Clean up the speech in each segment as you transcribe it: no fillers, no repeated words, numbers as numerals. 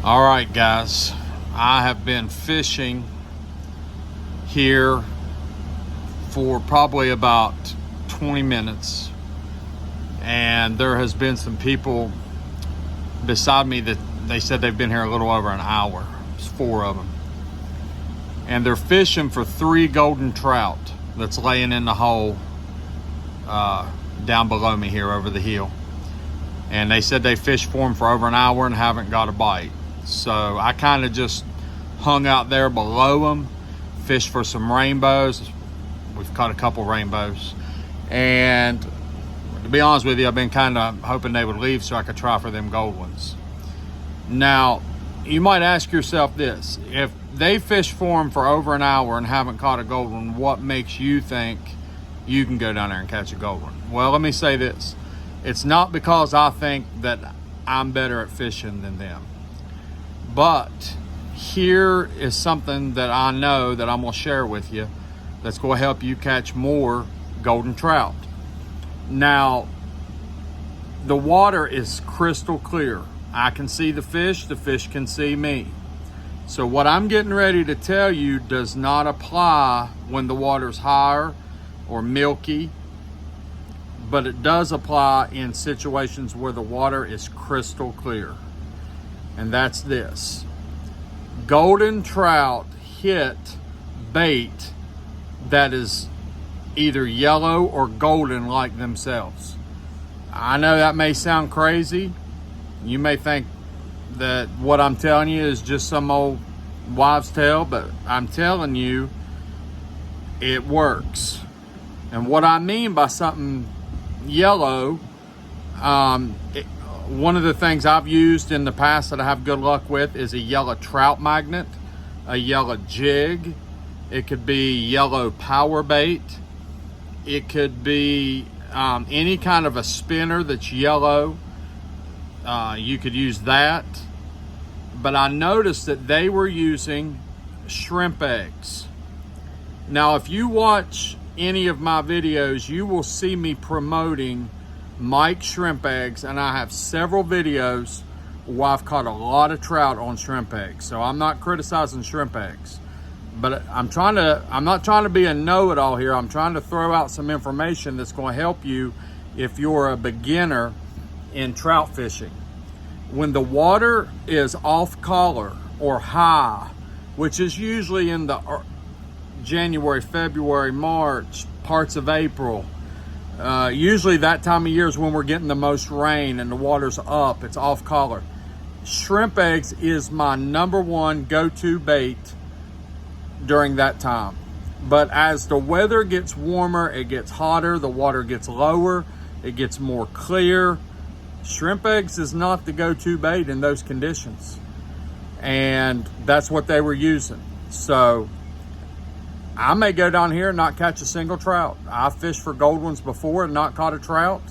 All right, guys, I have been fishing here for probably about 20 minutes, and there has been some people beside me that they said they've been here a little over an hour. There's 4 of them, and they're fishing for 3 golden trout that's laying in the hole down below me here over the hill. And they said they fished for them for over an hour and haven't got a bite. So I kind of just hung out there below them, fished for some rainbows. We've caught a couple rainbows. And to be honest with you, I've been kind of hoping they would leave so I could try for them gold ones. Now, you might ask yourself this: if they fished for them for over an hour and haven't caught a gold one, what makes you think you can go down there and catch a gold one? Well, let me say this. It's not because I think that I'm better at fishing than them. But here is something that I know that I'm going to share with you that's going to help you catch more golden trout. Now, the water is crystal clear. I can see the fish can see me. So what I'm getting ready to tell you does not apply when the water's higher or milky, but it does apply in situations where the water is crystal clear. And that's this: golden trout hit bait that is either yellow or golden like themselves. I know that may sound crazy. You may think that what I'm telling you is just some old wives' tale, but I'm telling you, it works. And what I mean by something yellow, one of the things I've used in the past that I have good luck with is a yellow trout magnet, a yellow jig. It could be yellow power bait. It could be any kind of a spinner that's yellow. You could use that. But I noticed that they were using shrimp eggs. Now, if you watch any of my videos, you will see me promoting Mike shrimp eggs, and I have several videos where I've caught a lot of trout on shrimp eggs. So I'm not criticizing shrimp eggs, but I'm not trying to be a know-it-all here. I'm trying to throw out some information that's going to help you if you're a beginner in trout fishing. When the water is off color or high, which is usually in the January, February, March, parts of April, usually that time of year is when we're getting the most rain and the water's up, it's off color. Shrimp eggs is my #1 go-to bait during that time. But as the weather gets warmer, it gets hotter, the water gets lower, it gets more clear. Shrimp eggs is not the go-to bait in those conditions. And that's what they were using. So I may go down here and not catch a single trout. I've fished for gold ones before and not caught a trout.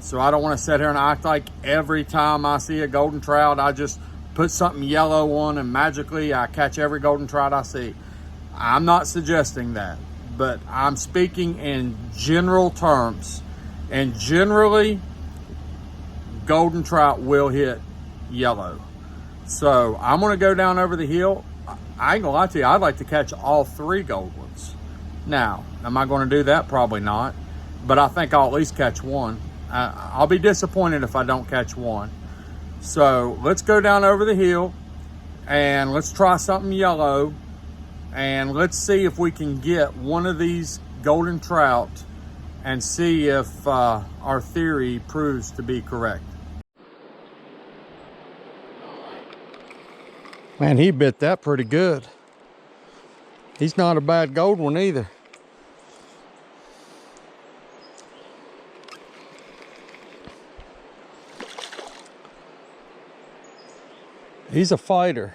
So I don't want to sit here and act like every time I see a golden trout, I just put something yellow on and magically I catch every golden trout I see. I'm not suggesting that, but I'm speaking in general terms. And generally, golden trout will hit yellow. So I'm going to go down over the hill. I ain't gonna lie to you, I'd like to catch all 3 gold ones. Now, am I gonna do that? Probably not, but I think I'll at least catch one. I'll be disappointed if I don't catch one. So let's go down over the hill and let's try something yellow, and let's see if we can get one of these golden trout and see if our theory proves to be correct. Man, he bit that pretty good. He's not a bad gold one either. He's a fighter.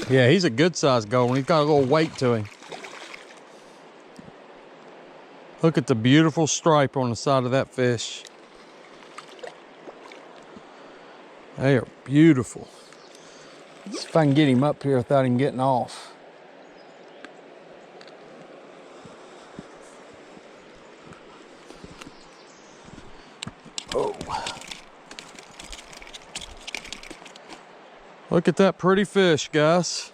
Yeah, he's a good sized gold one. He's got a little weight to him. Look at the beautiful stripe on the side of that fish. They are beautiful. Let's see if I can get him up here without him getting off. Oh. Look at that pretty fish, guys.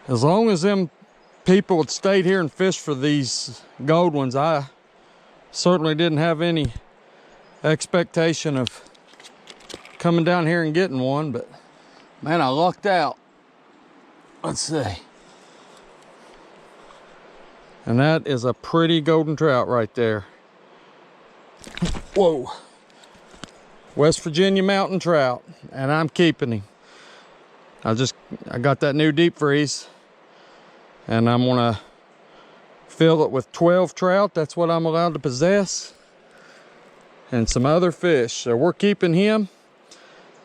As long as them people had stayed here and fished for these gold ones, I certainly didn't have any expectation of coming down here and getting one, but man, I lucked out. Let's see. And that is a pretty golden trout right there. Whoa. West Virginia mountain trout, and I'm keeping him. I got that new deep freeze, and I'm gonna fill it with 12 trout. That's what I'm allowed to possess, and some other fish. So we're keeping him,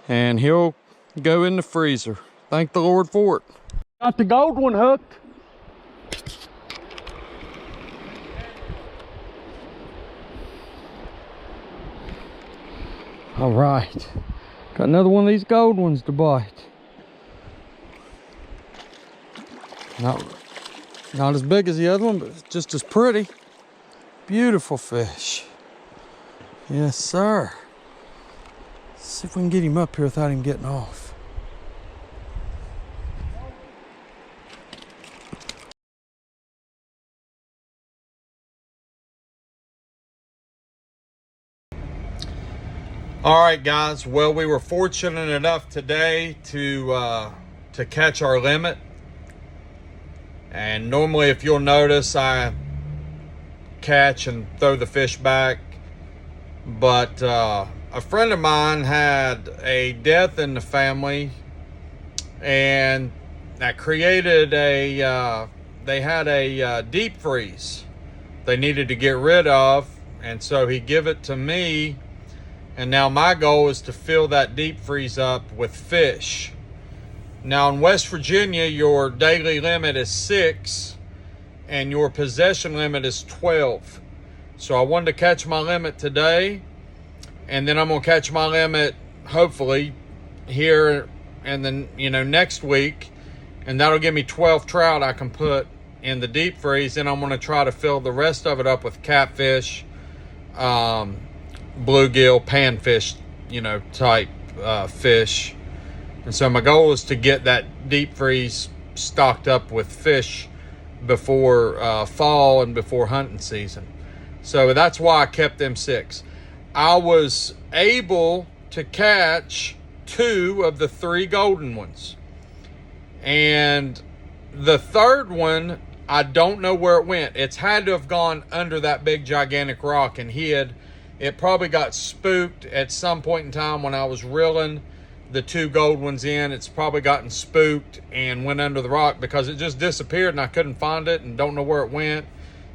and he'll go in the freezer. Thank the Lord for it. Got the gold one hooked. All right, got another one of these gold ones to bite. Not as big as the other one, but just as pretty. Beautiful fish. Yes, sir. Let's see if we can get him up here without him getting off. All right, guys. Well, we were fortunate enough today to catch our limit. And normally, if you'll notice, I catch and throw the fish back. But a friend of mine had a death in the family, and that created they had a deep freeze they needed to get rid of. And so he gave it to me. And now my goal is to fill that deep freeze up with fish. Now in West Virginia, your daily limit is 6 and your possession limit is 12. So I wanted to catch my limit today, and then I'm gonna catch my limit hopefully here and then, next week, and that'll give me 12 trout I can put in the deep freeze. And I'm gonna try to fill the rest of it up with catfish, bluegill, panfish, type fish. And so my goal is to get that deep freeze stocked up with fish before fall and before hunting season. So that's why I kept them 6. I was able to catch 2 of the 3 golden ones. And the third one, I don't know where it went. It's had to have gone under that big gigantic rock and hid. It probably got spooked at some point in time when I was reeling the 2 gold ones in. It's probably gotten spooked and went under the rock because it just disappeared and I couldn't find it and don't know where it went.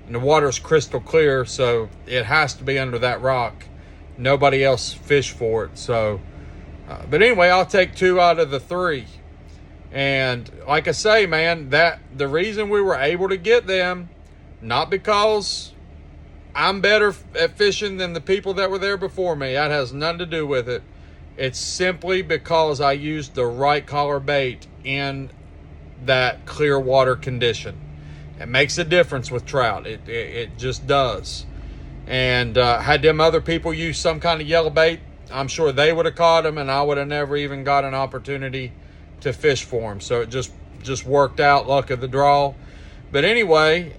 And the water's crystal clear, so it has to be under that rock. Nobody else fished for it. So, but anyway, I'll take 2 out of the 3. And like I say, man, that the reason we were able to get them, not because I'm better at fishing than the people that were there before me. That has nothing to do with it. It's simply because I used the right color bait in that clear water condition. It makes a difference with trout. It just does. And had them other people use some kind of yellow bait, I'm sure they would have caught them, and I would have never even got an opportunity to fish for them. So it just worked out, luck of the draw. But anyway,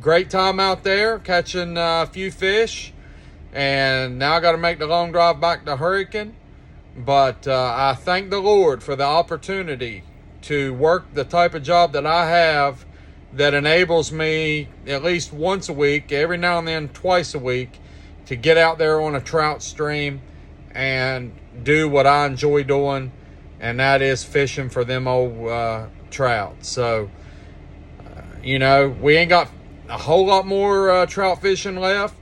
great time out there catching a few fish, and now I got to make the long drive back to Hurricane. But I thank the Lord for the opportunity to work the type of job that I have that enables me at least once a week, every now and then twice a week, to get out there on a trout stream and do what I enjoy doing, and that is fishing for them old trout. So, we ain't got a whole lot more trout fishing left,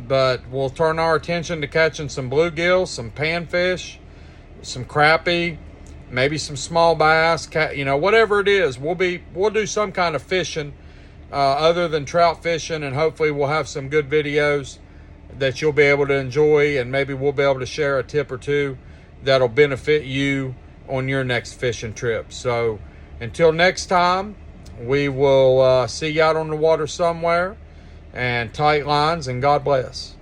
but we'll turn our attention to catching some bluegill, some panfish, some crappie, maybe some small bass, whatever it is. We'll do some kind of fishing other than trout fishing, and hopefully we'll have some good videos that you'll be able to enjoy, and maybe we'll be able to share a tip or 2 that'll benefit you on your next fishing trip. So until next time, we will see you out on the water somewhere, and tight lines, and God bless.